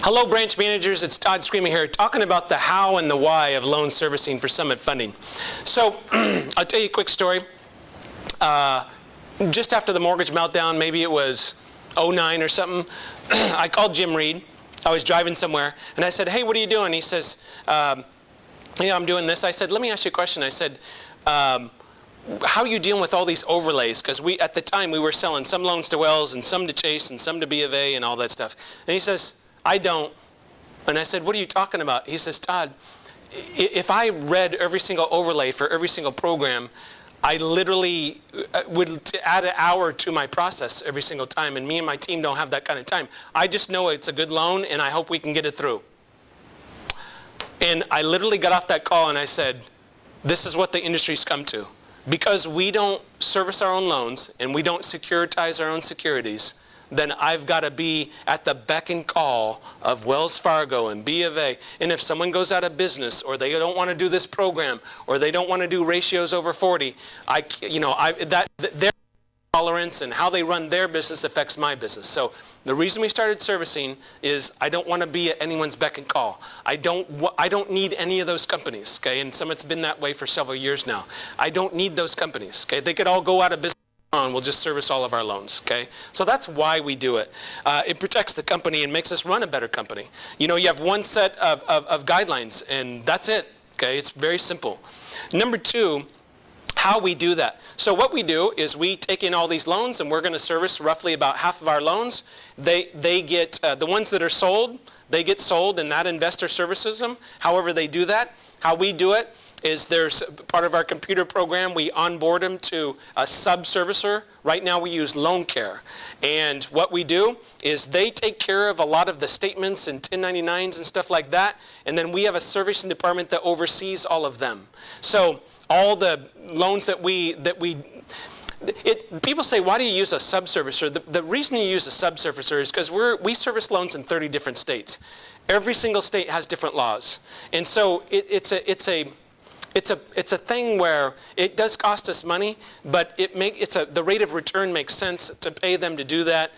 Hello, branch managers. It's Todd Screaming here, talking about the how and the why of loan servicing for Summit Funding. So, I'll tell you a quick story. Just after the mortgage meltdown, maybe it was 09 or something, I called Jim Reed. I was driving somewhere, and I said, "Hey, what are you doing?" He says, "Yeah, I'm doing this." I said, "Let me ask you a question." I said, how are you dealing with all these overlays? Because at the time, we were selling some loans to Wells and some to Chase and some to B of A and all that stuff. And he says, "I don't." And I said, "What are you talking about?" He says, "Todd, if I read every single overlay for every single program, I literally would add an hour to my process every single time. And me and my team don't have that kind of time. I just know it's a good loan and I hope we can get it through." And I literally got off that call and I said, this is what the industry's come to. Because we don't service our own loans and we don't securitize our own securities, then I've got to be at the beck and call of Wells Fargo and B of A. And if someone goes out of business, or they don't want to do this program, or they don't want to do ratios over 40, their tolerance and how they run their business affects my business. So the reason we started servicing is I don't want to be at anyone's beck and call. I don't need any of those companies, okay? And Summit's been that way for several years now. I don't need those companies, okay? They could all go out of business and we'll just service all of our loans, okay? So that's why we do it. It protects the company and makes us run a better company. You know, you have one set of guidelines and that's it, okay? It's very simple. Number two, how we do that. So what we do is we take in all these loans and we're going to service roughly about half of our loans. They get, the ones that are sold, they get sold and that investor services them. However they do that, how we do it is there's part of our computer program, we onboard them to a sub-servicer. Right now we use Loan Care. And what we do is they take care of a lot of the statements and 1099s and stuff like that. And then we have a servicing department that oversees all of them. So all the loans people say, why do you use a sub-servicer? The reason you use a sub-servicer is because we service loans in 30 different states. Every single state has different laws. And so it's a thing where it does cost us money, but the rate of return makes sense to pay them to do that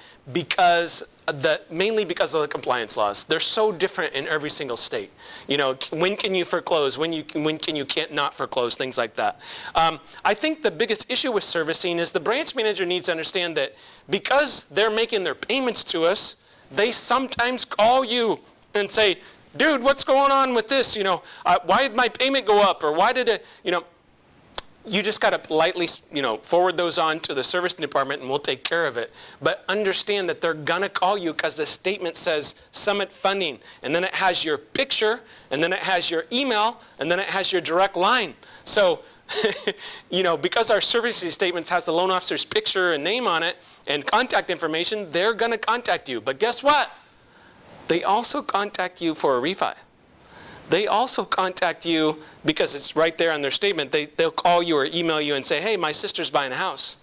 mainly because of the compliance laws. They're so different in every single state. You know, when can you foreclose? When can you can't not foreclose? Things like that. I think the biggest issue with servicing is the branch manager needs to understand that because they're making their payments to us, they sometimes call you and say, "Dude, what's going on with this? You know, why did my payment go up? Or why did it, you know," you just got to politely, forward those on to the servicing department and we'll take care of it. But understand that they're going to call you because the statement says Summit Funding. And then it has your picture, and then it has your email, and then it has your direct line. So, because our servicing statements has the loan officer's picture and name on it and contact information, they're going to contact you. But guess what? They also contact you for a refi. They also contact you because it's right there on their statement. They'll call you or email you and say, "Hey, my sister's buying a house.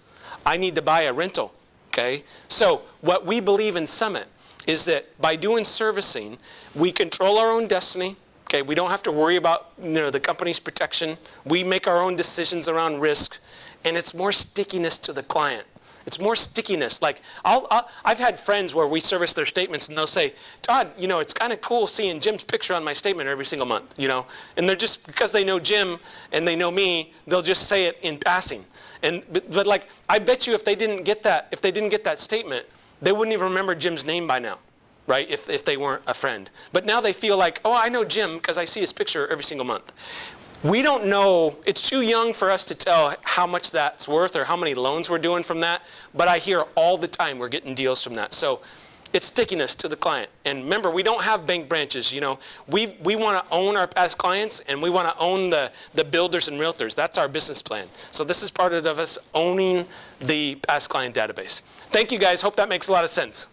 I need to buy a rental." Okay? So what we believe in Summit is that by doing servicing, we control our own destiny. Okay? We don't have to worry about the company's protection. We make our own decisions around risk, and it's more stickiness to the client. It's more stickiness. Like I've had friends where we service their statements and they'll say, "Todd, it's kind of cool seeing Jim's picture on my statement every single month, And they're just, because they know Jim and they know me, they'll just say it in passing. But like, I bet you if they didn't get that statement, they wouldn't even remember Jim's name by now, right? If they weren't a friend. But now they feel like, "Oh, I know Jim because I see his picture every single month." We don't know, it's too young for us to tell how much that's worth or how many loans we're doing from that, but I hear all the time we're getting deals from that. So it's stickiness to the client. And remember, we don't have bank branches. We want to own our past clients and we want to own the builders and realtors. That's our business plan. So this is part of us owning the past client database. Thank you guys, hope that makes a lot of sense.